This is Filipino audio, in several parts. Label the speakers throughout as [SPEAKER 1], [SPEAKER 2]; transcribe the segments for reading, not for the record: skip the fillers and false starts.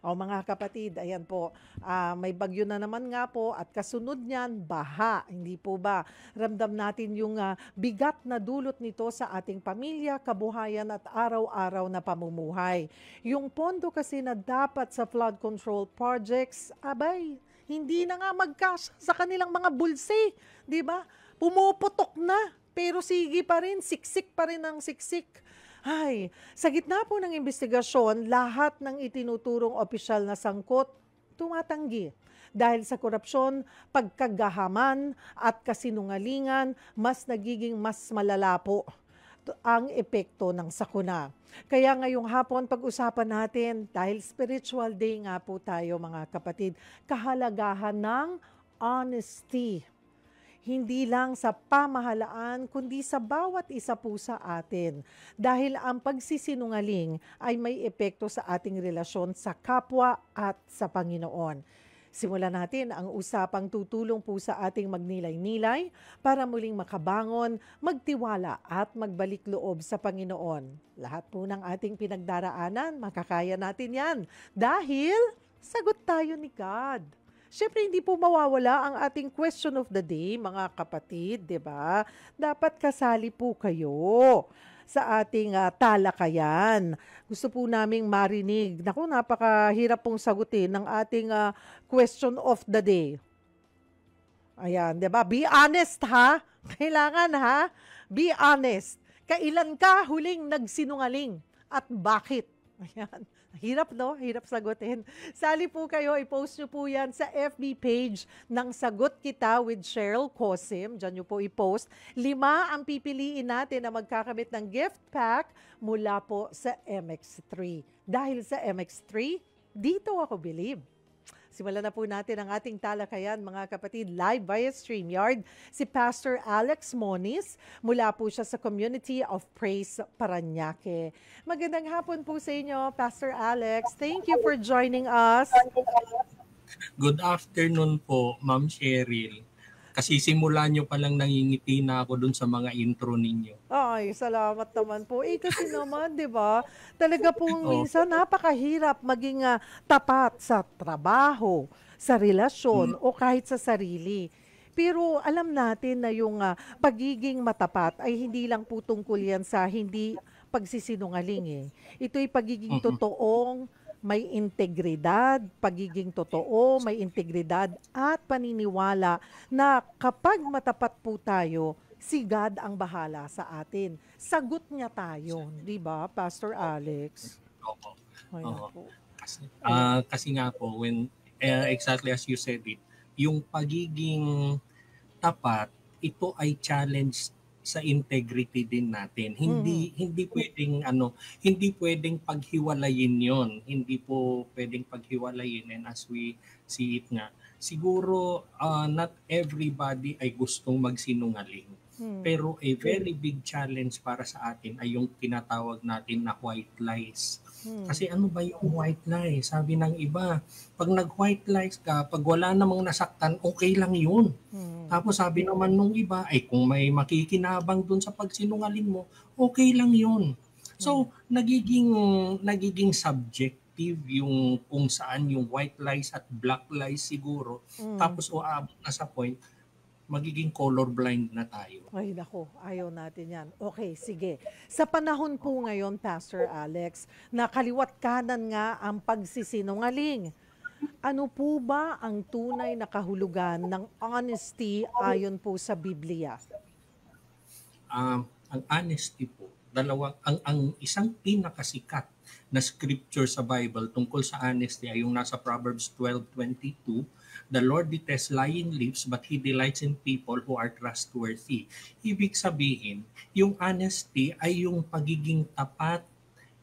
[SPEAKER 1] O mga kapatid, ayan po, may bagyo na naman nga po at kasunod niyan, baha. Hindi po ba? Ramdam natin yung bigat na dulot nito sa ating pamilya, kabuhayan at araw-araw na pamumuhay. Yung pondo kasi na dapat sa flood control projects, abay, hindi na nga magkasya sa kanilang mga bulsi. Di ba? Pumuputok na. Pero sige pa rin, siksik pa rin ang siksik. Ay, sa gitna po ng investigasyon, lahat ng itinuturong opisyal na sangkot tumatanggi. Dahil sa korupsyon, pagkagahaman at kasinungalingan, mas nagiging mas malala po ang epekto ng sakuna. Kaya ngayong hapon pag-usapan natin, dahil spiritual day nga po tayo mga kapatid, kahalagahan ng honesty. Hindi lang sa pamahalaan, kundi sa bawat isa po sa atin. Dahil ang pagsisinungaling ay may epekto sa ating relasyon sa kapwa at sa Panginoon. Simulan natin ang usapang tutulong po sa ating magnilay-nilay para muling makabangon, magtiwala at magbalik loob sa Panginoon. Lahat po ng ating pinagdaraanan, makakaya natin yan dahil sagot tayo ni God. Siyempre, hindi po mawawala ang ating question of the day, mga kapatid, di ba? Dapat kasali po kayo sa ating talakayan. Gusto po naming marinig. Naku, napakahirap pong sagutin ng ating question of the day. Ayan, di ba? Be honest, ha? Kailangan, ha? Be honest. Kailan ka huling nagsinungaling? At bakit? Ayan. Hirap, no? Hirap sagutin. Sali po kayo, i-post nyo po yan sa FB page ng Sagot Kita with Cheryl Cosim. Diyan nyo po i-post. 5 ang pipiliin natin na magkakamit ng gift pack mula po sa MX3. Dahil sa MX3, dito ako believe. Simulan na po natin ang ating talakayan, mga kapatid, live via StreamYard. Si Pastor Alex Moniz, mula po siya sa Community of Praise Parañaque. Magandang hapon po sa inyo, Pastor Alex. Thank you for joining us.
[SPEAKER 2] Good afternoon po, Ma'am Cheryl. Kasi simula nyo palang nangingiti na ako dun sa mga intro ninyo.
[SPEAKER 1] Ay, salamat naman po. Kasi naman, di ba, talaga pong minsan napakahirap maging tapat sa trabaho, sa relasyon, o kahit sa sarili. Pero alam natin na yung pagiging matapat ay hindi lang po tungkol yan sa hindi pagsisinungaling. Ito'y pagiging totoong, may integridad, pagiging totoo, may integridad at paniniwala na kapag matapat po tayo, si God ang bahala sa atin. Sagot niya tayo, di ba, Pastor Alex?
[SPEAKER 2] Opo.
[SPEAKER 1] Po.
[SPEAKER 2] Kasi nga po, when exactly as you said it, yung pagiging tapat, ito ay challenge sa integrity din natin. Hindi pwedeng paghiwalayin 'yon. Hindi po pwedeng paghiwalayin, and as we see it nga, siguro not everybody ay gustong magsinungaling. Pero a very big challenge para sa atin ay yung tinatawag natin na white lies. Kasi ano ba yung white lies? Sabi ng iba, pag nag-white lies ka, pag wala namang nasaktan, okay lang yun. Tapos sabi naman nung iba, ay kung may makikinabang dun sa pagsinungaling mo, okay lang yun. So, nagiging subjective yung kung saan yung white lies at black lies siguro. Tapos aabot na sa point, magiging colorblind na tayo.
[SPEAKER 1] Ay nako, ayaw natin yan. Okay, sige. Sa panahon po ngayon, Pastor Alex, na kaliwat kanan nga ang pagsisinungaling, ano po ba ang tunay na kahulugan ng honesty ayon po sa Biblia?
[SPEAKER 2] Ang honesty po, ang isang pinakasikat na scripture sa Bible tungkol sa honesty ay yung nasa Proverbs 12:22. The Lord detests lying lips, but He delights in people who are trustworthy. Ibig sabihin, yung honesty ay yung pagiging tapat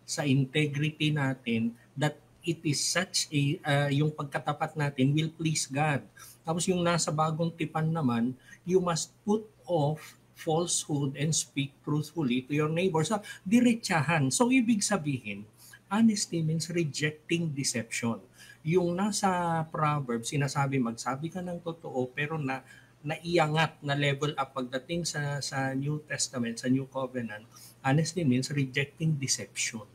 [SPEAKER 2] sa integrity natin, that it is such a, yung pagkatapat natin will please God. Tapos yung nasa Bagong Tipan naman, you must put off falsehood and speak truthfully to your neighbor. So, diretsahan. So, ibig sabihin, honesty means rejecting deception. Yung nasa Proverbs, sinasabi, magsabi ka ng totoo, pero naiangat na level up pagdating sa New Testament, sa New Covenant. Honesty means rejecting deception.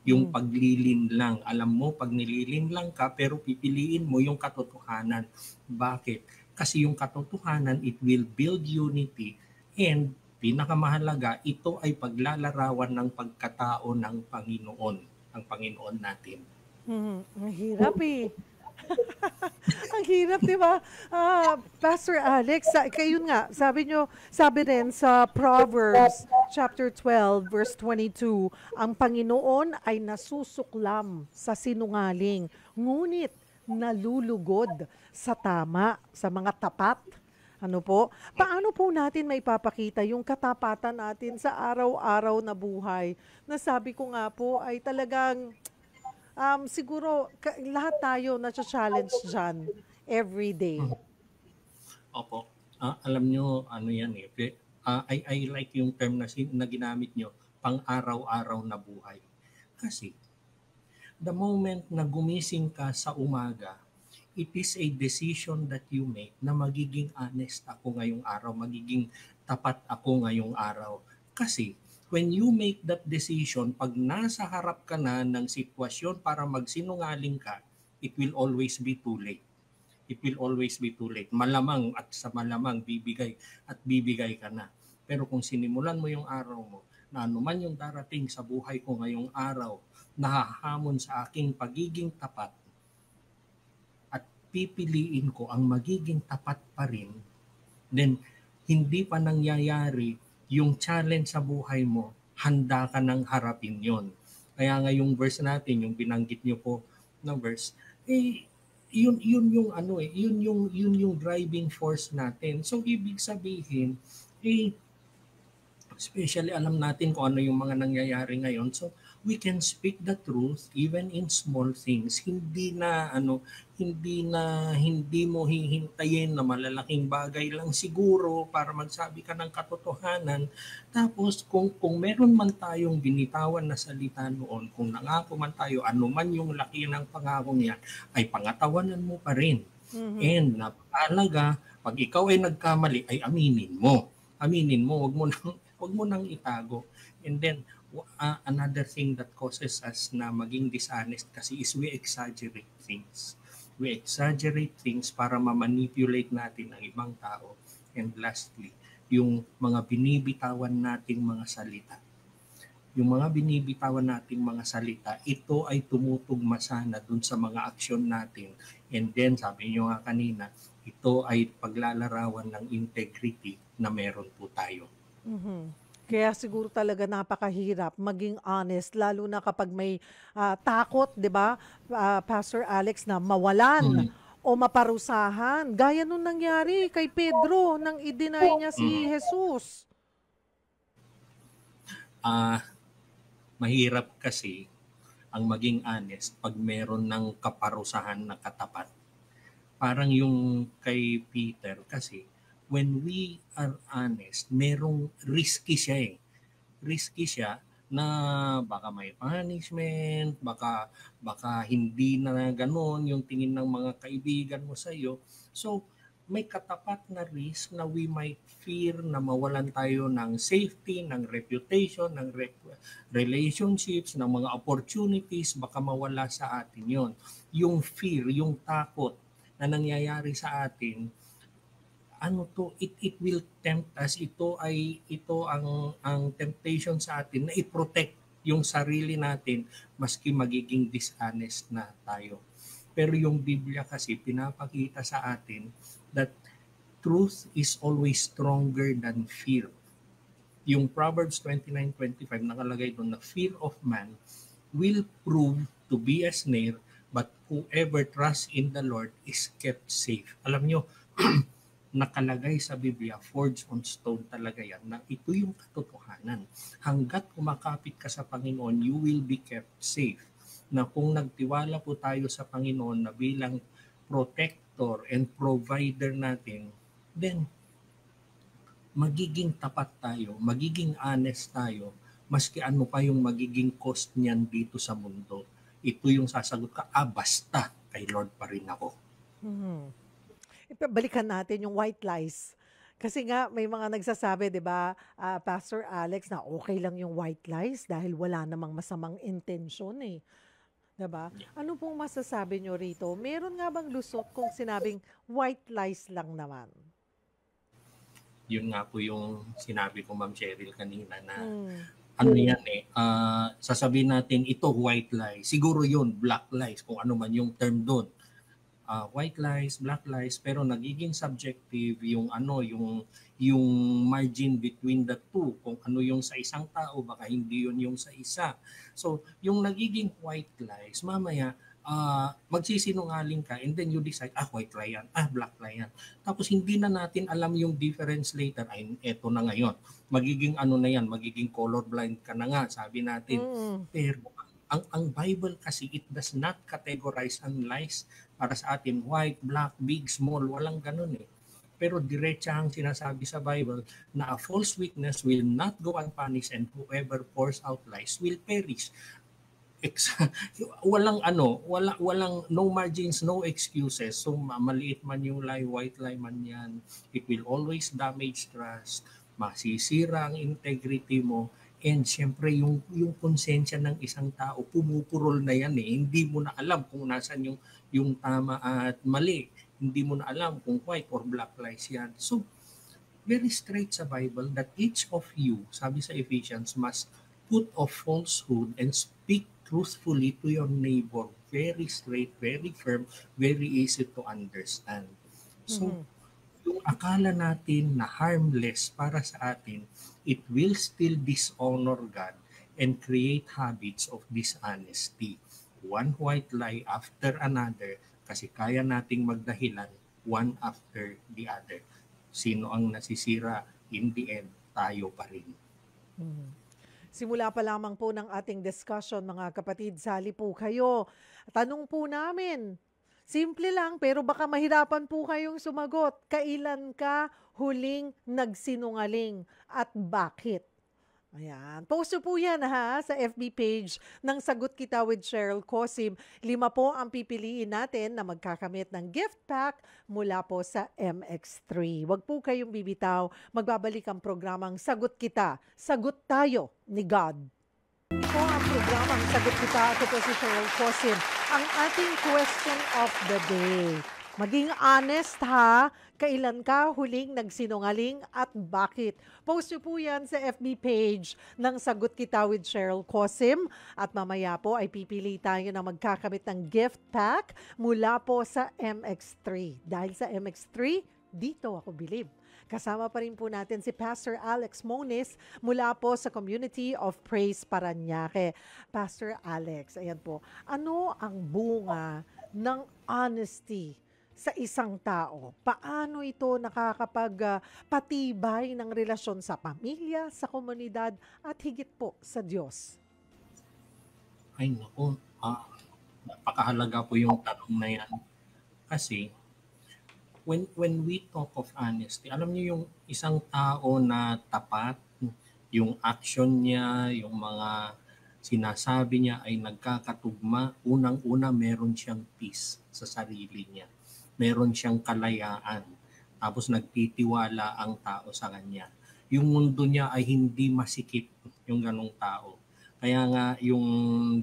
[SPEAKER 2] Yung
[SPEAKER 1] Mm.
[SPEAKER 2] paglilinlang. Alam mo, pag nililinlang ka, pero pipiliin mo yung katotohanan. Bakit? Kasi yung katotohanan, it will build unity, and pinakamahalaga, ito ay paglalarawan ng pagkatao ng Panginoon, ng Panginoon natin.
[SPEAKER 1] Ang hirap eh. Ang hirap, 'di ba? Pastor Alex, kayo nga, sabi rin sa Proverbs chapter 12 verse 22, ang Panginoon ay nasusuklam sa sinungaling, ngunit nalulugod sa tama, sa mga tapat. Ano po? Paano po natin maipapakita yung katapatan natin sa araw-araw na buhay? Na sabi ko nga po ay talagang siguro lahat tayo na-challenge diyan every day.
[SPEAKER 2] Opo. Alam nyo, ano yan eh. I like yung term na ginamit nyo, pang-araw-araw na buhay. Kasi, the moment na gumising ka sa umaga, it is a decision that you make na magiging honest ako ngayong araw, magiging tapat ako ngayong araw. Kasi, when you make that decision, pag nasa harap ka na ng sitwasyon para magsinungaling ka, it will always be too late. It will always be too late. Malamang at sa malamang bibigay at bibigay ka na. Pero kung sinimulan mo yung araw mo, na anuman yung darating sa buhay ko ngayong araw, nahahamon sa aking pagiging tapat, at pipiliin ko ang magiging tapat pa rin, then hindi pa nangyayari yung challenge sa buhay mo, handa ka nang harapin yon. Kaya nga yung verse natin, yung binanggit niyo po na verse, yun yung ano yun yung driving force natin. So ibig sabihin, especially alam natin kung ano yung mga nangyayari ngayon. So we can speak the truth even in small things. Hindi mo hihintayin na malalaking bagay lang siguro para magsabi ka ng katotohanan. Tapos kung meron man tayong binitawan na salita noon, kung nangako man tayo, anuman yung laki ng pangakong yan, ay pangatawanan mo pa rin.
[SPEAKER 1] Mhm.
[SPEAKER 2] And napakalaga, pag ikaw ay nagkamali, ay aminin mo. Aminin mo, wag mo nang itago. And then another thing that causes us na maging dishonest kasi is we exaggerate things. We exaggerate things para ma-manipulate natin ang ibang tao. And lastly, yung mga binibitawan nating mga salita. Yung mga binibitawan nating mga salita, ito ay tumutugma sana dun sa mga aksyon natin. And then, sabi nyo nga kanina, ito ay paglalarawan ng integrity na meron po tayo.
[SPEAKER 1] Mhm. Kaya siguro talaga napakahirap maging honest lalo na kapag may takot, 'di ba? Pastor Alex, na mawalan
[SPEAKER 2] Mm.
[SPEAKER 1] o maparusahan. Gaya nung nangyari kay Pedro nang i-deny niya si
[SPEAKER 2] Mm.
[SPEAKER 1] Jesus.
[SPEAKER 2] Ah, Mahirap kasi ang maging honest pag meron ng kaparusahan na katapat. Parang yung kay Peter kasi when we are honest, merong risky siya eh. Risky siya na baka may punishment, baka hindi na gano'n yung tingin ng mga kaibigan mo sa iyo. So, may katapat na risk na we might fear na mawalan tayo ng safety, ng reputation, ng relationships, ng mga opportunities, baka mawala sa atin yon. Yung fear, yung takot na nangyayari sa atin, it will tempt us. Ito ang temptation sa atin na i-protect yung sarili natin maski magiging dishonest na tayo. Pero yung Biblia kasi pinapakita sa atin that truth is always stronger than fear. Yung Proverbs 29:25 nakalagay doon na fear of man will prove to be a snare, but whoever trusts in the Lord is kept safe. Alam nyo, nakalagay sa Biblia, forged on stone talaga yan, na ito yung katotohanan. Hanggat kumakapit ka sa Panginoon, you will be kept safe. Na kung nagtiwala po tayo sa Panginoon na bilang protector and provider natin, then magiging tapat tayo, magiging honest tayo, maski ano pa yung magiging cost niyan dito sa mundo. Ito yung sasagot ka, basta kay Lord pa rin ako.
[SPEAKER 1] Mhm. Balikan natin yung white lies. Kasi nga may mga nagsasabi, 'di ba, Pastor Alex, na okay lang yung white lies dahil wala namang masamang intensyon, eh, 'di ba?
[SPEAKER 2] Yeah.
[SPEAKER 1] Ano pong masasabi niyo rito? Meron nga bang lusot kung sinabing white lies lang naman?
[SPEAKER 2] Yun nga po yung sinabi ko, Ma'am Cheryl, kanina na
[SPEAKER 1] Hmm,
[SPEAKER 2] ano yan eh, sasabihin natin ito white lies. Siguro yun, black lies, kung ano man yung term doon. White lies, black lies, pero nagiging subjective yung ano, yung margin between the two. Kung ano yung sa isang tao, baka hindi yun yung sa isa. So, yung nagiging white lies, mamaya magsisinungaling ka and then you decide, white lie yan, black lie yan. Tapos hindi na natin alam yung difference later. Ay, eto na ngayon. Magiging ano na yan, magiging colorblind ka na nga, sabi natin.
[SPEAKER 1] mm.
[SPEAKER 2] Pero ang Bible kasi, it does not categorize ang lies para sa atin, white, black, big, small, walang ganun eh. Pero diretsa ang sinasabi sa Bible na a false witness will not go unpunished and whoever pours out lies will perish. Walang ano, walang no margins, no excuses. So maliit man yung lie, white lie man yan, it will always damage trust, masisira ang integrity mo, and syempre yung konsensya ng isang tao pumupurol na yan eh. Hindi mo na alam kung nasan yung tama at mali. Hindi mo na alam kung white or black lies yan. So very straight sa Bible that each of you, sabi sa Ephesians, must put off falsehood and speak truthfully to your neighbor. Very straight, very firm, very easy to understand. So,
[SPEAKER 1] Mhm.
[SPEAKER 2] yung akala natin na harmless para sa atin, it will still dishonor God and create habits of dishonesty. One white lie after another kasi kaya nating magdahilan one after the other. Sino ang nasisira? In the end, tayo pa rin.
[SPEAKER 1] Mhm. Simula pa lamang po ng ating discussion, mga kapatid, sali po kayo. Tanong po namin, simple lang pero baka mahirapan po kayong sumagot. Kailan ka huling nagsinungaling at bakit? Ayan. Post nyo po yan ha, sa FB page ng Sagot Kita with Cheryl Cosim. 5 po ang pipiliin natin na magkakamit ng gift pack mula po sa MX3. Huwag po kayong bibitaw. Magbabalik ang programang Sagot Kita. Sagot tayo ni God. Ito ang programang Sagot Kita. Ako po si Cheryl Cosim. Ang ating question of the day. Maging honest ha, kailan ka huling nagsinungaling at bakit? Post nyo po yan sa FB page ng Sagot Kita with Cheryl Cosim. At mamaya po ay pipili tayo na magkakamit ng gift pack mula po sa MX3. Dahil sa MX3, dito ako bilib. Kasama pa rin po natin si Pastor Alex Moniz mula po sa Community of Praise Parañaque. Pastor Alex, ayan po, ano ang bunga ng honesty sa isang tao? Paano ito nakakapagpatibay ng relasyon sa pamilya, sa komunidad, at higit po sa Diyos?
[SPEAKER 2] Ay naku, napakahalaga po yung tanong na yan. Kasi when we talk of honesty, alam niyo yung isang tao na tapat, yung action niya, yung mga sinasabi niya ay nagkakatugma, unang-una meron siyang peace sa sarili niya. Meron siyang kalayaan. Tapos nagtitiwala ang tao sa kanya. Yung mundo niya ay hindi masikip yung ganong tao. Kaya nga yung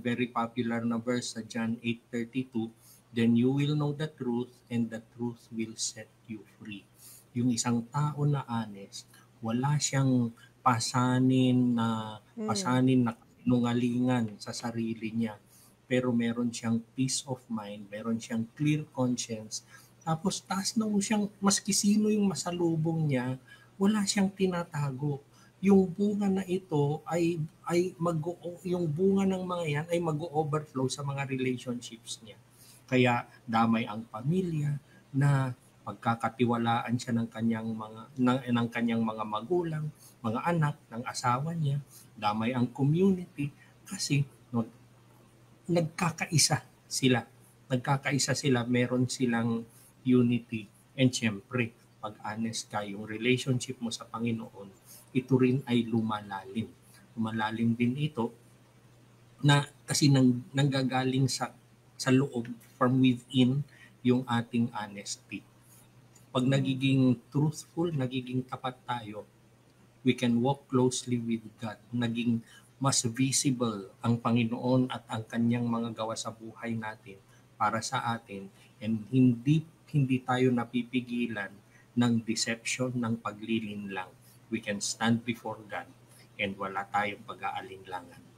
[SPEAKER 2] very popular na verse sa John 8:32, then you will know the truth and the truth will set you free. Yung isang tao na honest, wala siyang pasanin na
[SPEAKER 1] Hmm.
[SPEAKER 2] sinungalingan sa sarili niya. Pero meron siyang peace of mind, meron siyang clear conscience. Tapos taas na siyang, maski sino yung masalubong niya, wala siyang tinatago. Yung bunga na ito yung bunga ng mga yan ay mag-overflow sa mga relationships niya. Kaya damay ang pamilya na pagkakatiwalaan siya ng kanyang mga magulang, mga anak, ng asawa niya, damay ang community kasi no, nagkakaisa sila. Nagkakaisa sila, meron silang unity. And syempre, pag honest ka, yung relationship mo sa Panginoon, ito rin ay lumalalim. Lumalalim din ito na kasi nanggagaling sa loob, from within, yung ating honesty. Pag nagiging truthful, nagiging tapat tayo, we can walk closely with God. Naging mas visible ang Panginoon at ang kanyang mga gawa sa buhay natin para sa atin, and hindi tayo napipigilan ng deception, ng paglilinlang. We can stand before God and wala tayong pag-aalinlangan.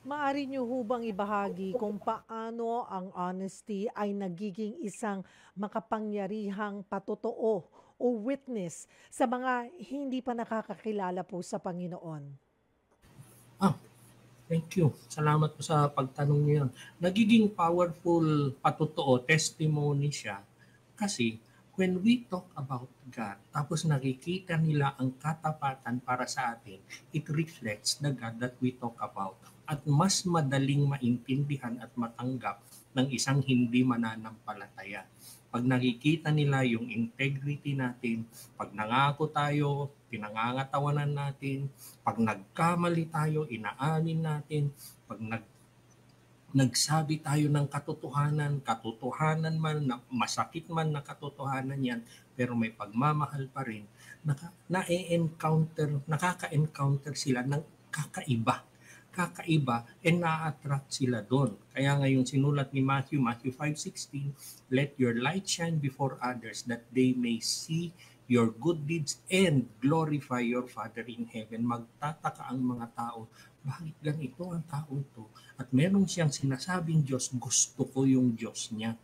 [SPEAKER 1] Maari niyo ho bang ibahagi kung paano ang honesty ay nagiging isang makapangyarihang patotoo o witness sa mga hindi pa nakakakilala po sa Panginoon?
[SPEAKER 2] Ah, Thank you. Salamat po sa pagtanong niyo yan. Nagiging powerful patotoo, testimony siya. Kasi when we talk about God, tapos nakikita nila ang katapatan para sa atin, it reflects the God that we talk about. At mas madaling maintindihan at matanggap ng isang hindi mananampalataya. Pag nakikita nila yung integrity natin, pag nangako tayo, pinangangatawanan natin, pag nagkamali tayo, inaamin natin, pag nagsabi tayo ng katotohanan man, na masakit man na katotohanan yan, pero may pagmamahal pa rin, nakaka-encounter sila ng kakaiba, and na-attract sila doon. Kaya ngayon sinulat ni Matthew 5:16, let your light shine before others that they may see your good deeds and glorify your Father in heaven. Magtataka ang mga tao, bakit ganito ang tao to? At meron siyang sinasabing Diyos, gusto ko yung Diyos niya.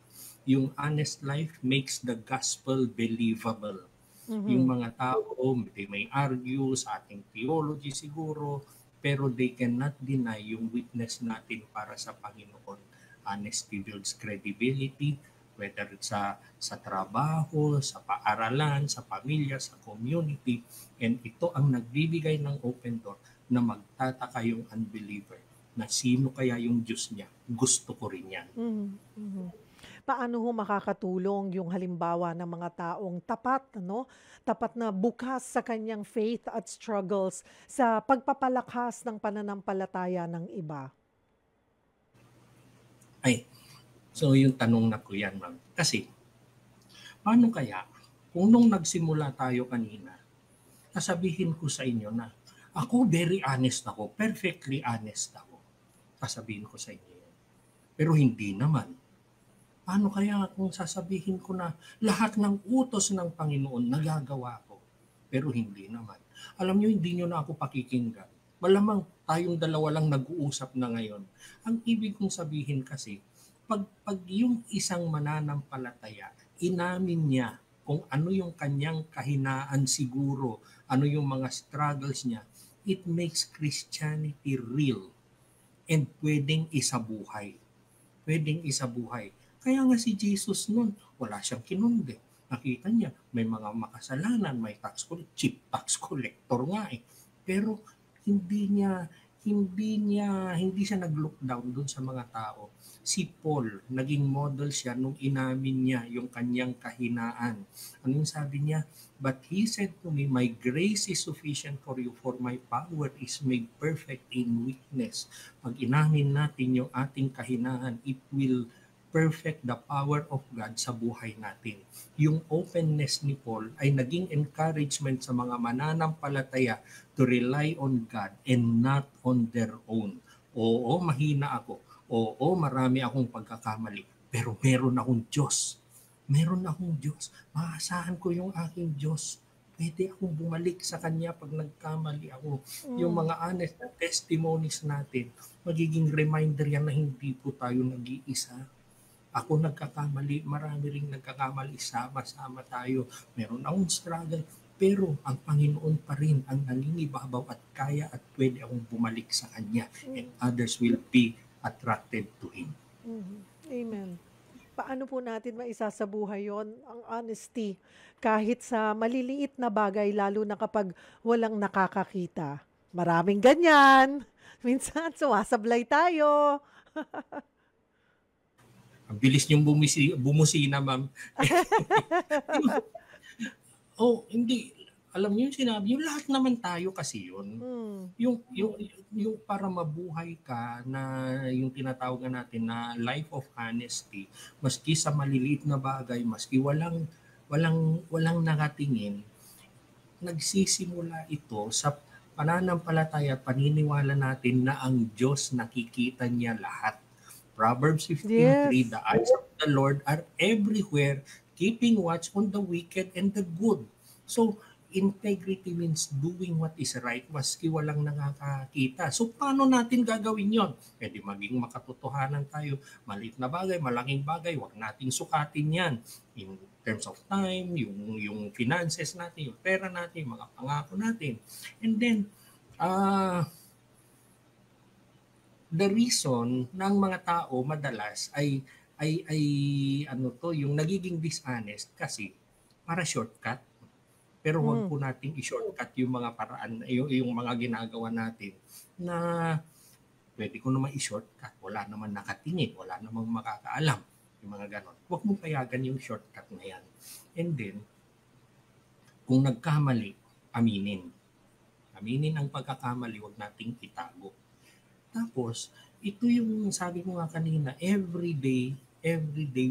[SPEAKER 2] Yung honest life makes the gospel believable. Yung mga tao, they may argue sa ating theology siguro, pero they cannot deny yung witness natin para sa Panginoon. Honesty builds credibility, whether sa trabaho, sa paaralan, sa pamilya, sa community, and ito ang nagbibigay ng open door na magtataka yung unbeliever na sino kaya yung Diyos niya. Gusto ko rin yan.
[SPEAKER 1] Paano ho makakatulong yung halimbawa ng mga taong tapat, no? Tapat na bukas sa kanyang faith at struggles sa pagpapalakas ng pananampalataya ng iba?
[SPEAKER 2] So yung tanong na ko yan, ma'am. Kasi, paano kaya kung nung nagsimula tayo kanina, sasabihin ko sa inyo na ako very honest ako, perfectly honest ako. Sasabihin ko sa inyo yan. Pero hindi naman. Paano kaya kung sasabihin ko na lahat ng utos ng Panginoon nagagawa ko, pero hindi naman? Alam nyo, hindi nyo na ako pakikinggan. Malamang tayong dalawa lang nag-uusap na ngayon. Ang ibig kong sabihin kasi, pag yung isang mananampalataya, inamin niya kung ano yung kanyang kahinaan siguro, ano yung mga struggles niya, it makes Christianity real and pwedeng isabuhay. Kaya nga si Jesus noon, wala siyang kinundi. Nakita niya, may mga makasalanan, may chief tax collector nga eh. Pero hindi siya nag-look down doon sa mga tao. Si Paul, naging model siya nung inamin niya yung kanyang kahinaan. Ano yung sabi niya? But he said to me, my grace is sufficient for you, for my power is made perfect in weakness. Pag inamin natin yung ating kahinaan, it will perfect the power of God sa buhay natin. Yung openness ni Paul ay naging encouragement sa mga mananampalataya to rely on God and not on their own. Oo, mahina ako. Oo, marami akong pagkakamali. Pero meron akong Diyos. Maasahan ko yung aking Diyos. Pwede akong bumalik sa Kanya pag nagkamali ako. Yung mga honest na testimonies natin, magiging reminder yan na hindi po tayo nag-iisa. Ako nagkakamali, marami ring nagkakamali, sama-sama tayo. Meron akong struggle, pero ang Panginoon pa rin ang nangingibabaw at kaya at pwede akong bumalik sa Kanya, and others will be attracted to Him.
[SPEAKER 1] Amen. Paano po natin maisasabuhay yon, ang honesty, kahit sa maliliit na bagay, lalo na kapag walang nakakakita? Maraming ganyan. Minsan, sumasablay tayo.
[SPEAKER 2] Ang bilis niyong bumusina, ma'am. Hindi. Alam niyo yung sinabi niyo, lahat naman tayo kasi yun. Yung para mabuhay ka na yung tinatawag natin na life of honesty, maski sa maliliit na bagay, maski walang walang nakatingin, nagsisimula ito sa pananampalataya at paniniwala natin na ang Diyos nakikita niya lahat. Proverbs 15:3,
[SPEAKER 1] Yes.
[SPEAKER 2] the eyes of the Lord are everywhere, keeping watch on the wicked and the good. So, integrity means doing what is right maski walang nakakakita. So, paano natin gagawin yon? Pwede maging makatotohanan tayo. Maliit na bagay, malaking bagay, wag nating sukatin yan. In terms of time, yung finances natin, yung pera natin, yung mga pangako natin. And then, the reason ng mga tao madalas ay ano to, yung nagiging dishonest kasi para shortcut. Pero wag
[SPEAKER 1] Mm.
[SPEAKER 2] po nating i-shortcut yung mga paraan, yung mga ginagawa natin na pwede ko naman i-shortcut. Wala naman nakatingin, wala namang makakaalam. Yung mga ganon. Huwag mong payagan yung shortcut na yan. And then, kung nagkamali, aminin. Aminin ang pagkakamali, huwag nating itago. Tapos, ito yung sabi ko nga kanina, every day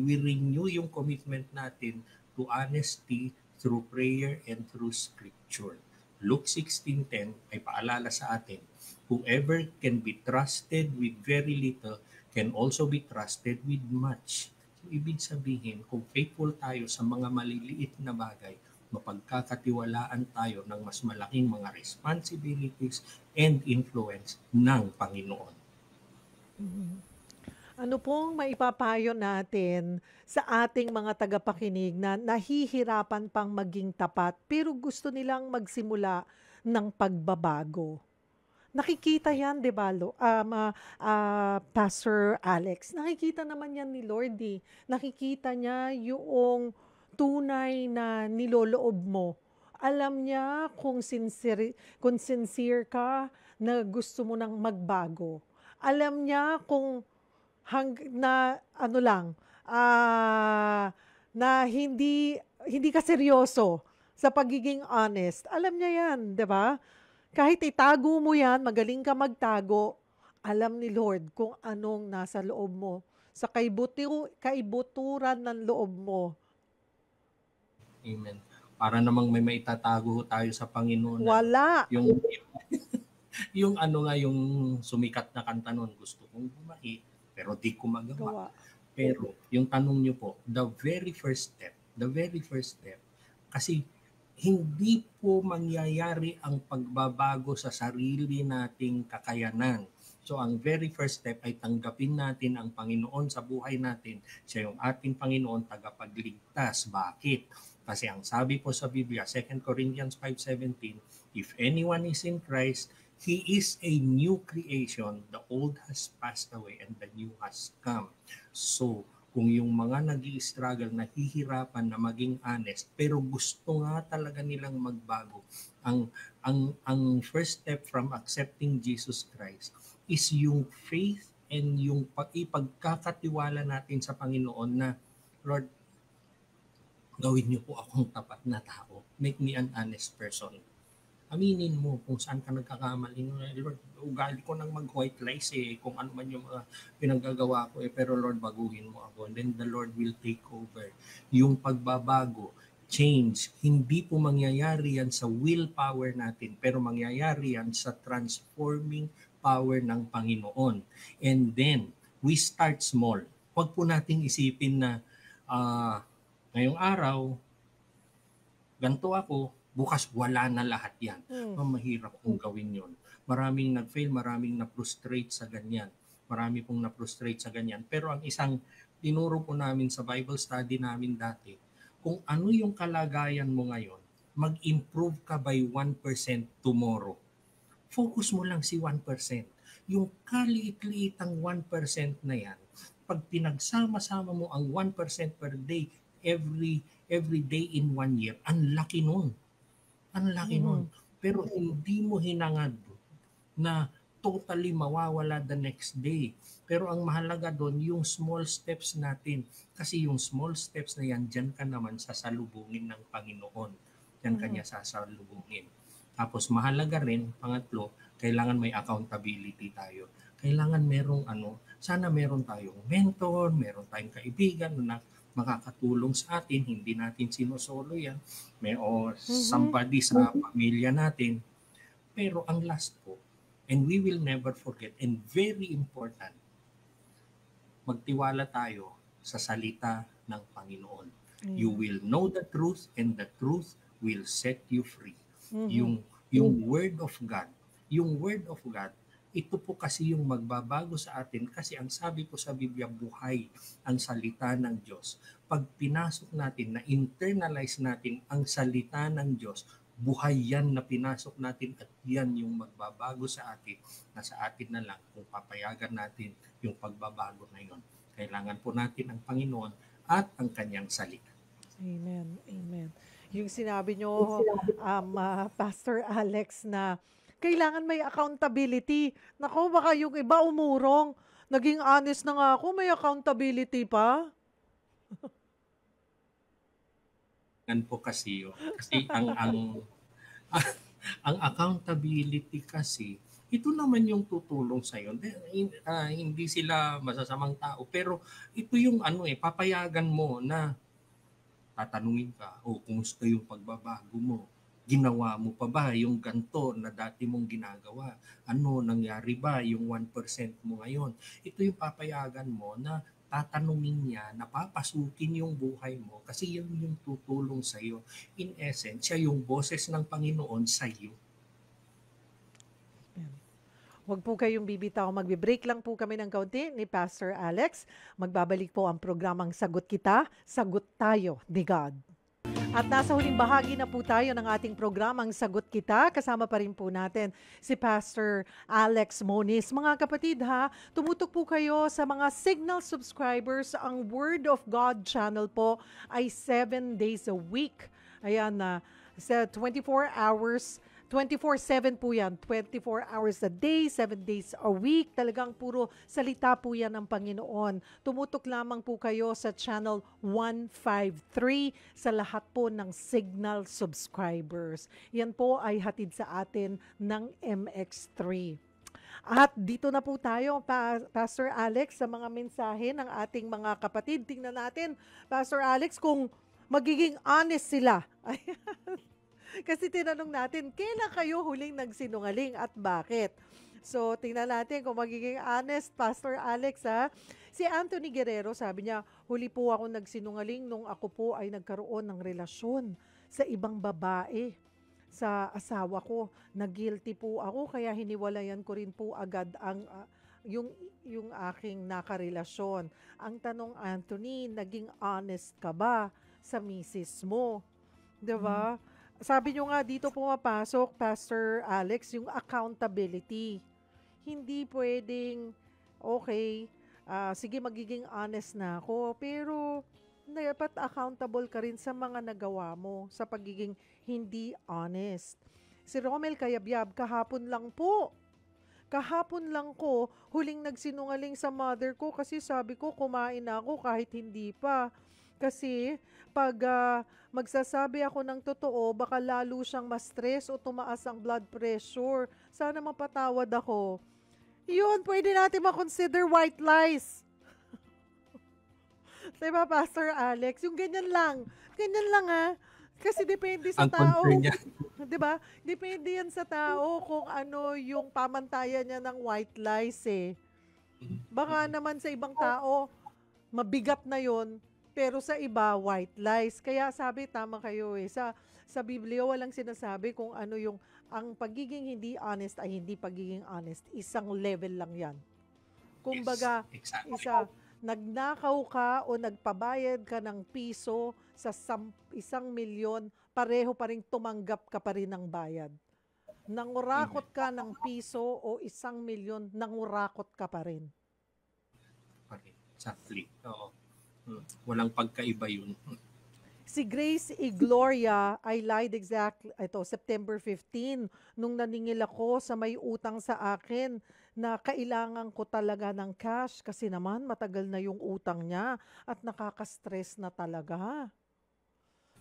[SPEAKER 2] we renew yung commitment natin to honesty through prayer and through scripture. Luke 16:10 ay paalala sa atin, whoever can be trusted with very little can also be trusted with much. So, ibig sabihin, kung faithful tayo sa mga maliliit na bagay, mapagkakatiwalaan tayo ng mas malaking mga responsibilities and influence ng Panginoon.
[SPEAKER 1] Ano pong maipapayo natin sa ating mga tagapakinig na nahihirapan pang maging tapat pero gusto nilang magsimula ng pagbabago? Nakikita yan, di ba, Pastor Alex? Nakikita naman yan ni Lord, eh. Nakikita niya yung tunay na niloloob mo. Alam niya kung sincere ka na gusto mo nang magbago. Alam niya kung na ano lang, na hindi ka seryoso sa pagiging honest. Alam niya yan, 'di ba? Kahit itago mo yan, magaling ka magtago, alam ni Lord kung anong nasa loob mo, sa kaibuturan ng loob mo.
[SPEAKER 2] Amen. Para namang may maitatago tayo sa Panginoon.
[SPEAKER 1] Wala.
[SPEAKER 2] Yung ano nga, yung sumikat na kanta nun, gusto kong bumait, pero di ko magawa. Pero yung tanong nyo po, the very first step, kasi hindi po mangyayari ang pagbabago sa sarili nating kakayanan. So ang very first step ay tanggapin natin ang Panginoon sa buhay natin. Siya yung ating Panginoon, tagapagligtas. Bakit? Kasi ang sabi po sa Biblia, 2 Corinthians 5:17, if anyone is in Christ, he is a new creation. The old has passed away and the new has come. So, kung yung mga nag-i-struggle, nahihirapan na maging honest, pero gusto nga talaga nilang magbago, ang first step from accepting Jesus Christ is yung faith and yung ipagkakatiwala natin sa Panginoon na, Lord, gawin niyo po akong tapat na tao. Make me an honest person. Aminin mo kung saan ka nagkakamali. Lord, ugali ko nang mag-white lies kung ano man yung mga pinaggagawa ko pero Lord, baguhin mo ako. And then the Lord will take over. Yung pagbabago, change, hindi po mangyayari yan sa willpower natin, pero mangyayari yan sa transforming power ng Panginoon. And then, we start small. Huwag po nating isipin na ngayong araw, ganito ako, bukas wala na lahat yan. Mahirap kong gawin yon. Maraming nag-fail, maraming na-frustrate sa ganyan. Marami pong na-frustrate sa ganyan. Pero ang isang tinuro po namin sa Bible study namin dati, kung ano yung kalagayan mo ngayon, mag-improve ka by 1% tomorrow. Focus mo lang si 1%. Yung kaliit-liitang 1% na yan, pag pinagsama-sama mo ang 1% per day, every day in 1 year, ang laki nun. Ang laki nun. Pero hindi mo hinangad na totally mawawala the next day. Pero ang mahalaga doon, yung small steps natin. Kasi yung small steps na yan, dyan ka naman sasalubungin ng Panginoon. Dyan ka niya sasalubungin. Tapos mahalaga rin, pangatlo, kailangan may accountability tayo. Kailangan merong sana meron tayong mentor, meron tayong kaibigan na makakatulong sa atin, hindi natin sinosolo yan, o
[SPEAKER 1] Mhm.
[SPEAKER 2] somebody sa pamilya natin. Pero ang last po, and we will never forget, and very important, magtiwala tayo sa salita ng Panginoon. You
[SPEAKER 1] Ayan.
[SPEAKER 2] will know the truth and the truth will set you free.
[SPEAKER 1] Mhm.
[SPEAKER 2] Yung word of God, yung word of God, ito po kasi yung magbabago sa atin kasi ang sabi po sa Biblia, buhay ang salita ng Diyos. Pag pinasok natin, na internalize natin ang salita ng Diyos, buhay yan na pinasok natin at yan yung magbabago sa atin, na sa atin na lang kung papayagan natin yung pagbabago na yun. Kailangan po natin ang Panginoon at ang kanyang salita.
[SPEAKER 1] Amen. Amen. Yung sinabi nyo, Pastor Alex, na kailangan may accountability. Nako, baka yung iba umurong. Naging honest na nga ako, may accountability pa.
[SPEAKER 2] Yan po kasi yun. Kasi ang accountability kasi, ito naman yung tutulong sa iyo. Hindi sila masasamang tao, pero ito yung papayagan mo na tatanungin ka, kumusta yung pagbabago mo? Ginawa mo pa ba yung ganto na dati mong ginagawa? Ano nangyari ba yung 1% mo ngayon? Ito yung papayagan mo na tatanungin niya, napapasukin yung buhay mo kasi yun yung tutulong sa iyo. In essence, siya yung boses ng Panginoon sa iyo.
[SPEAKER 1] Huwag po kayong bibitaw. Magbe-break lang po kami ng kaunti ni Pastor Alex. Magbabalik po ang programang Sagot Kita, Sagot Tayo ni God. At nasa huling bahagi na po tayo ng ating programang Sagot Kita. Kasama pa rin po natin si Pastor Alex Moniz. Mga kapatid ha, tumutok po kayo sa mga Signal subscribers. Ang Word of God channel po ay 7 days a week. Ayan na, sa 24 hours 24/7 po yan, 24 hours a day, 7 days a week. Talagang puro salita po yan ng Panginoon. Tumutok lamang po kayo sa channel 153 sa lahat po ng Signal subscribers. Yan po ay hatid sa atin ng MX3. At dito na po tayo, Pastor Alex, sa mga mensahe ng ating mga kapatid. Tingnan natin, Pastor Alex, kung magiging honest sila. Kasi tinanong natin, kailan kayo huling nagsinungaling at bakit? So, tingnan natin kung magiging honest, Pastor Alex, ha? Si Anthony Guerrero, sabi niya, huli po ako nagsinungaling nung ako po ay nagkaroon ng relasyon sa ibang babae sa asawa ko. Nag-guilty po ako, kaya hiniwalayan ko rin po agad ang yung aking nakarelasyon. Ang tanong, Anthony, naging honest ka ba sa misis mo? 'Di ba? Sabi nyo nga dito pumapasok, Pastor Alex, yung accountability. Hindi pwedeng, okay, sige magiging honest na ako, pero dapat accountable ka rin sa mga nagawa mo sa pagiging hindi honest. Si Romel Kayabyab, kahapon lang po. Kahapon lang ko huling nagsinungaling sa mother ko kasi sabi ko kumain na ako kahit hindi pa. Kasi pag magsasabi ako ng totoo, baka lalo siyang ma-stress o tumaas ang blood pressure. Sana mapatawad ako. Yun, pwede natin ma-consider white lies. Diba, Pastor Alex? Yung ganyan lang. Ganyan lang ha. Kasi depende sa
[SPEAKER 2] Ang
[SPEAKER 1] tao.
[SPEAKER 2] concern niya,
[SPEAKER 1] 'Di ba? Depende yan sa tao kung ano yung pamantayan niya ng white lies eh. Baka naman sa ibang tao, mabigat na yon, pero sa iba, white lies. Kaya sabi, tama kayo eh, sa Biblia, walang sinasabi kung ano yung, ang pagiging hindi honest ay hindi pagiging honest. Isang level lang yan.
[SPEAKER 2] yes,
[SPEAKER 1] Kumbaga,
[SPEAKER 2] exactly.
[SPEAKER 1] nagnakaw ka o nagpabayad ka ng piso sa 1,000,000, pareho pa rin tumanggap ka pa rin ng bayad.
[SPEAKER 2] Amen.
[SPEAKER 1] Nangurakot ka ng piso o 1,000,000, nangurakot ka pa rin.
[SPEAKER 2] Exactly. Oo. Walang pagkaiba yun.
[SPEAKER 1] Si Grace Igloria, I lied exactly, ito, September 15, nung naningil ako sa may utang sa akin na kailangan ko talaga ng cash kasi naman matagal na yung utang niya at nakaka-stress na talaga.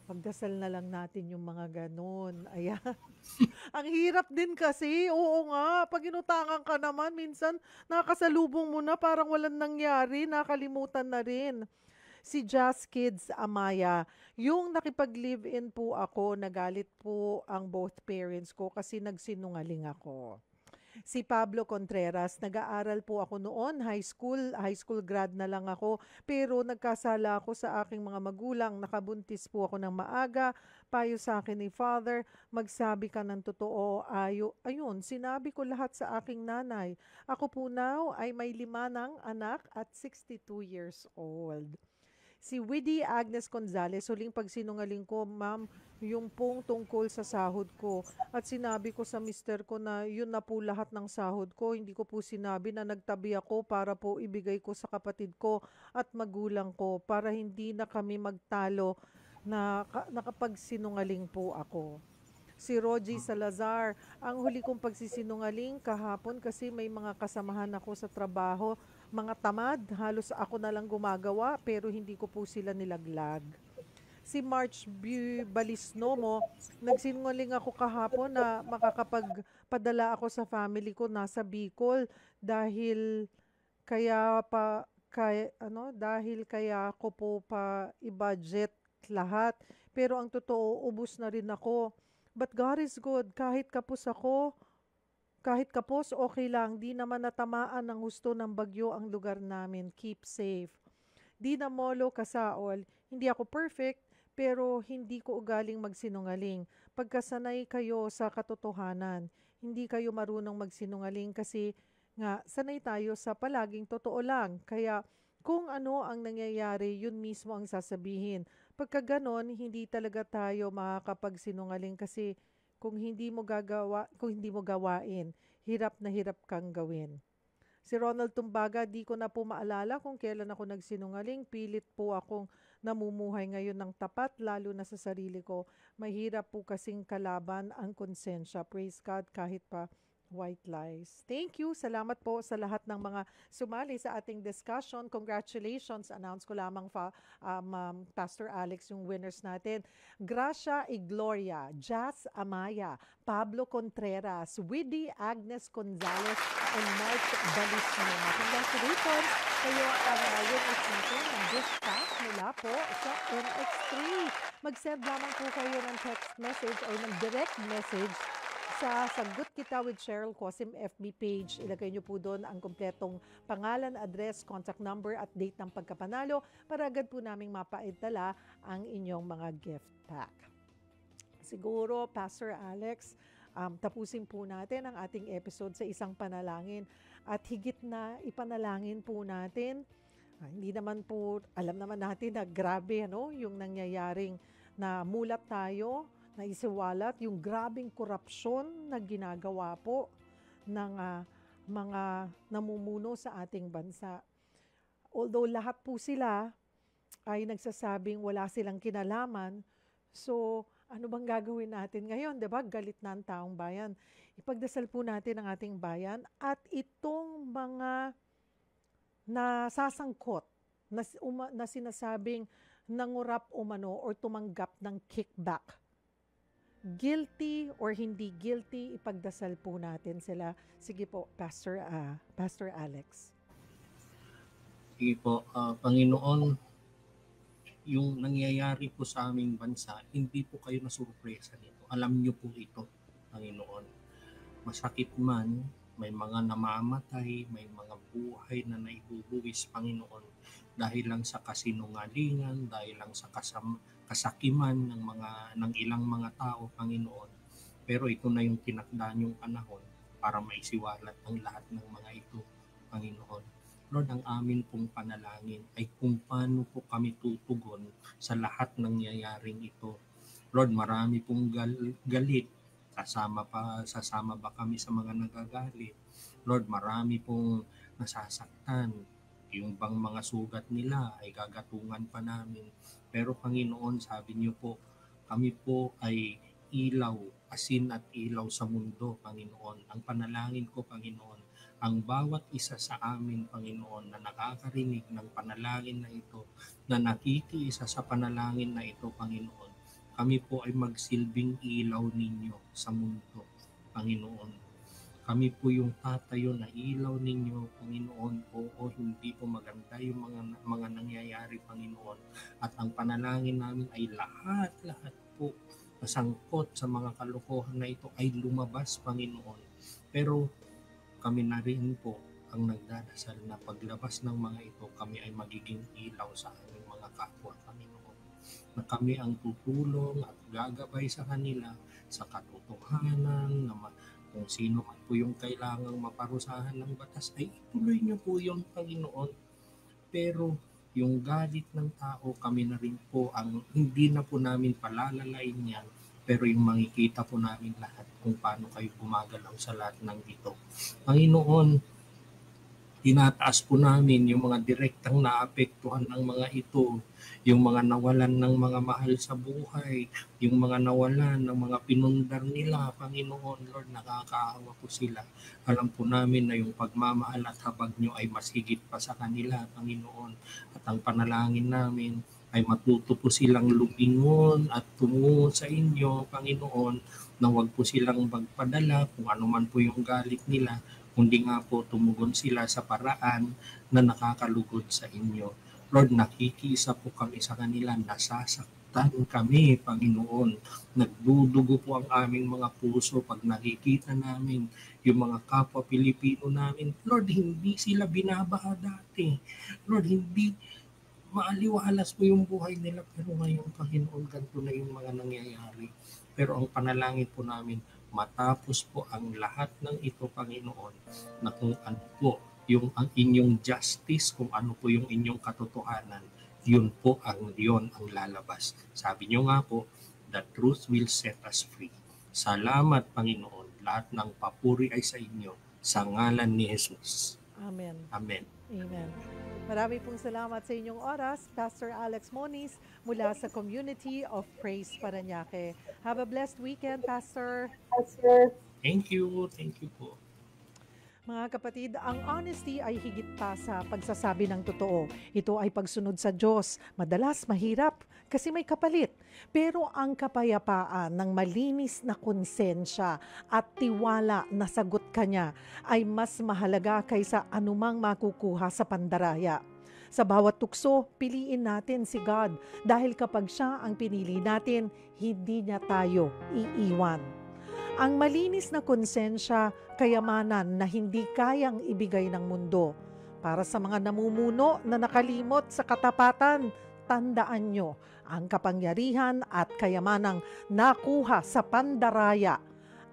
[SPEAKER 1] Pagdasal na lang natin yung mga ganun. Ayan. Ang hirap din kasi. Oo nga. Pag inutangan ka naman, minsan nakasalubong mo na parang walang nangyari. Nakalimutan na rin. Si Just Kids Amaya, yung nakipag-live-in po ako, nagalit po ang both parents ko kasi nagsinungaling ako. Si Pablo Contreras, nag-aaral po ako noon, high school grad na lang ako, pero nagkasala ako sa aking mga magulang, nakabuntis po ako ng maaga, payo sa akin ni Father, magsabi ka ng totoo, ayun, sinabi ko lahat sa aking nanay. Ako po now ay may 5 ng anak at 62 years old. Si Widdy Agnes Gonzalez, huling pagsinungaling ko, ma'am, yung pong tungkol sa sahod ko. At sinabi ko sa mister ko na yun na po lahat ng sahod ko. Hindi ko po sinabi na nagtabi ako para po ibigay ko sa kapatid ko at magulang ko para hindi na kami magtalo na nakapagsinungaling po ako. Si Rogie Salazar, ang huli kong pagsisinungaling kahapon kasi may mga kasamahan ako sa trabaho, mga tamad, halos ako na lang gumagawa pero hindi ko po sila nilaglag. Si March Balisnomo, nagsinungaling ako kahapon na makakapagpadala ako sa family ko nasa Bicol dahil dahil kaya ko po pa i-budget lahat. Pero ang totoo, ubus na rin ako. But God is good. Kahit kapos, okay lang. Di naman natamaan ng husto ng bagyo ang lugar namin. Keep safe. Di na molo kasaol. Hindi ako perfect, pero hindi ko ugaling magsinungaling. Pagkasanay kayo sa katotohanan, hindi kayo marunong magsinungaling kasi nga sanay tayo sa palaging totoo lang. Kaya kung ano ang nangyayari, yun mismo ang sasabihin. Pagka ganon, hindi talaga tayo makakapagsinungaling kasi kung hindi mo gawain, hirap na hirap kang gawin. Si Ronald Tumbaga, di ko na po maalala kung kailan ako nagsinungaling. Pilit po akong namumuhay ngayon ng tapat, lalo na sa sarili ko. Mahirap po kasing kalaban ang konsensya. Praise God kahit pa white lies. Thank you. Salamat po sa lahat ng mga sumali sa ating discussion. Congratulations. Announce ko lamang Pastor Alex yung winners natin. Gracia Igloria, Jazz Amaya, Pablo Contreras, Widdy Agnes Gonzalez, and Mark Balisnoma. Congratulations! Kayo ang winners natin ng gift pack mula po sa NX3. Mag-send lamang po kayo ng text message or ng direct message sa Sagot Kita with Cheryl Cosim FB page. Ilagay niyo po doon ang kompletong pangalan, address, contact number at date ng pagkapanalo para agad po naming mapaitala ang inyong mga gift pack. Siguro, Pastor Alex, tapusin po natin ang ating episode sa isang panalangin at higit na ipanalangin po natin. Hindi naman po, alam naman natin na grabe yung nangyayaring na mulat tayo, na isiwalat, yung grabing korupsyon na ginagawa po ng mga namumuno sa ating bansa. Although lahat po sila ay nagsasabing wala silang kinalaman, so ano bang gagawin natin ngayon? Diba? Galit na ang taong bayan. Ipagdasal po natin ang ating bayan at itong mga nasasangkot na sinasabing nangurap umano or tumanggap ng kickback. Guilty or hindi guilty, ipagdasal po natin sila. Sige po, Pastor Alex.
[SPEAKER 2] Sige po, Panginoon, yung nangyayari po sa aming bansa, hindi po kayo nasurpresa nito. Alam niyo po ito, Panginoon. Masakit man, may mga namamatay, may mga buhay na naibubuwis, Panginoon, dahil lang sa kasinungalingan, dahil lang sa kasakiman ng ilang mga tao, Panginoon. Pero ito na yung tinakda niyong panahon para maisiwalat ang lahat ng mga ito, Panginoon. Lord, ang amin pong panalangin ay kung paano po kami tutugon sa lahat ng nangyayaring ito. Lord, marami pong galit. Sasama ba kami sa mga nagagalit? Lord, marami pong nasasaktan. Yung bang mga sugat nila ay gagatungan pa namin. Pero Panginoon, sabi niyo po, kami po ay ilaw, asin at ilaw sa mundo, Panginoon. Ang panalangin ko, Panginoon, ang bawat isa sa amin, Panginoon, na nakakarinig ng panalangin na ito, na nakikiisa sa panalangin na ito, Panginoon, kami po ay magsilbing ilaw ninyo sa mundo, Panginoon. Kami po yung tatayo na ilaw ninyo, Panginoon po, o hindi po maganda yung mga nangyayari, Panginoon. At ang panalangin namin ay lahat po nasangkot sa mga kalokohan na ito ay lumabas, Panginoon. Pero kami na rin po ang nagdadasal na paglabas ng mga ito, kami ay magiging ilaw sa aming mga kapwa, Panginoon. Na kami ang tutulong at gagabay sa kanila sa katotohanan, na kung sino man po yung kailangang maparusahan ng batas, ay ituloy niyo po yung Panginoon. Pero yung galit ng tao, kami na rin po ang hindi na po namin palalalain yan, pero yung makikita po namin lahat kung paano kayo gumagalaw sa lahat ng ito. Panginoon, tinataas po namin yung mga direktang naapektuhan ng mga ito, yung mga nawalan ng mga mahal sa buhay, yung mga nawalan ng mga pinundar nila, Panginoon, Lord, nakakaawa po sila. Alam po namin na yung pagmamahal at habag nyo ay mas higit pa sa kanila, Panginoon. At ang panalangin namin ay matuto po silang lumingon at tumungo sa inyo, Panginoon, na wag po silang magpadala kung ano man po yung galit nila, kundi nga po tumugon sila sa paraan na nakakalugod sa inyo. Lord, nakikiisa po kami sa kanila, nasasaktan kami, Panginoon. Nagdudugo po ang aming mga puso pag nakikita namin yung mga kapwa Pilipino namin. Lord, hindi sila binabaha dati. Lord, hindi maaliwalas po yung buhay nila, pero ngayon, Panginoon, ganito na yung mga nangyayari. Pero ang panalangin po namin, matapos po ang lahat ng ito, Panginoon, na kung ano po yung ang inyong justice, kung ano po yung inyong katotohanan, yun ang lalabas. Sabi nyo nga po, the truth will set us free. Salamat, Panginoon. Lahat ng papuri ay sa inyo. Sa ngalan ni Jesus.
[SPEAKER 1] Amen.
[SPEAKER 2] Amen.
[SPEAKER 1] Amen. Marami pong salamat sa inyong oras, Pastor Alex Moniz, mula sa Community of Praise Parañaque. Have a blessed weekend, Pastor.
[SPEAKER 2] Thank you po.
[SPEAKER 1] Mga kapatid, ang honesty ay higit pa sa pagsasabi ng totoo. Ito ay pagsunod sa Diyos. Madalas mahirap kasi may kapalit. Pero ang kapayapaan ng malinis na konsensya at tiwala na sagot kanya ay mas mahalaga kaysa anumang makukuha sa pandaraya. Sa bawat tukso, piliin natin si God dahil kapag siya ang pinili natin, hindi niya tayo iiwan. Ang malinis na konsensya, kayamanan na hindi kayang ibigay ng mundo. Para sa mga namumuno na nakalimot sa katapatan, tandaan nyo, ang kapangyarihan at kayamanang nakuha sa pandaraya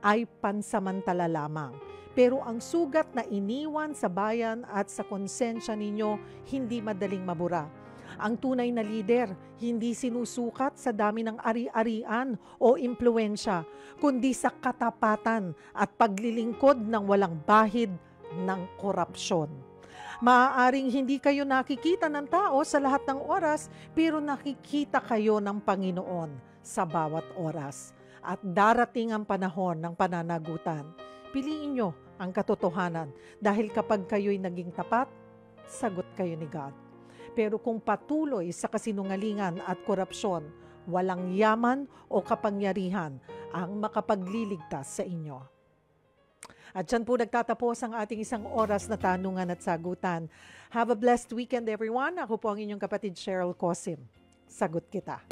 [SPEAKER 1] ay pansamantala lamang. Pero ang sugat na iniwan sa bayan at sa konsensya ninyo, hindi madaling mabura. Ang tunay na lider, hindi sinusukat sa dami ng ari-arian o impluensya, kundi sa katapatan at paglilingkod ng walang bahid ng korupsyon. Maaaring hindi kayo nakikita ng tao sa lahat ng oras, pero nakikita kayo ng Panginoon sa bawat oras. At darating ang panahon ng pananagutan. Piliin nyo ang katotohanan dahil kapag kayo'y naging tapat, sagot kayo ni God. Pero kung patuloy sa kasinungalingan at korupsyon, walang yaman o kapangyarihan ang makapagliligtas sa inyo. At dyan po nagtatapos ang ating isang oras na tanungan at sagutan. Have a blessed weekend, everyone. Ako po ang inyong kapatid Cheryl Cosim. Sagot kita.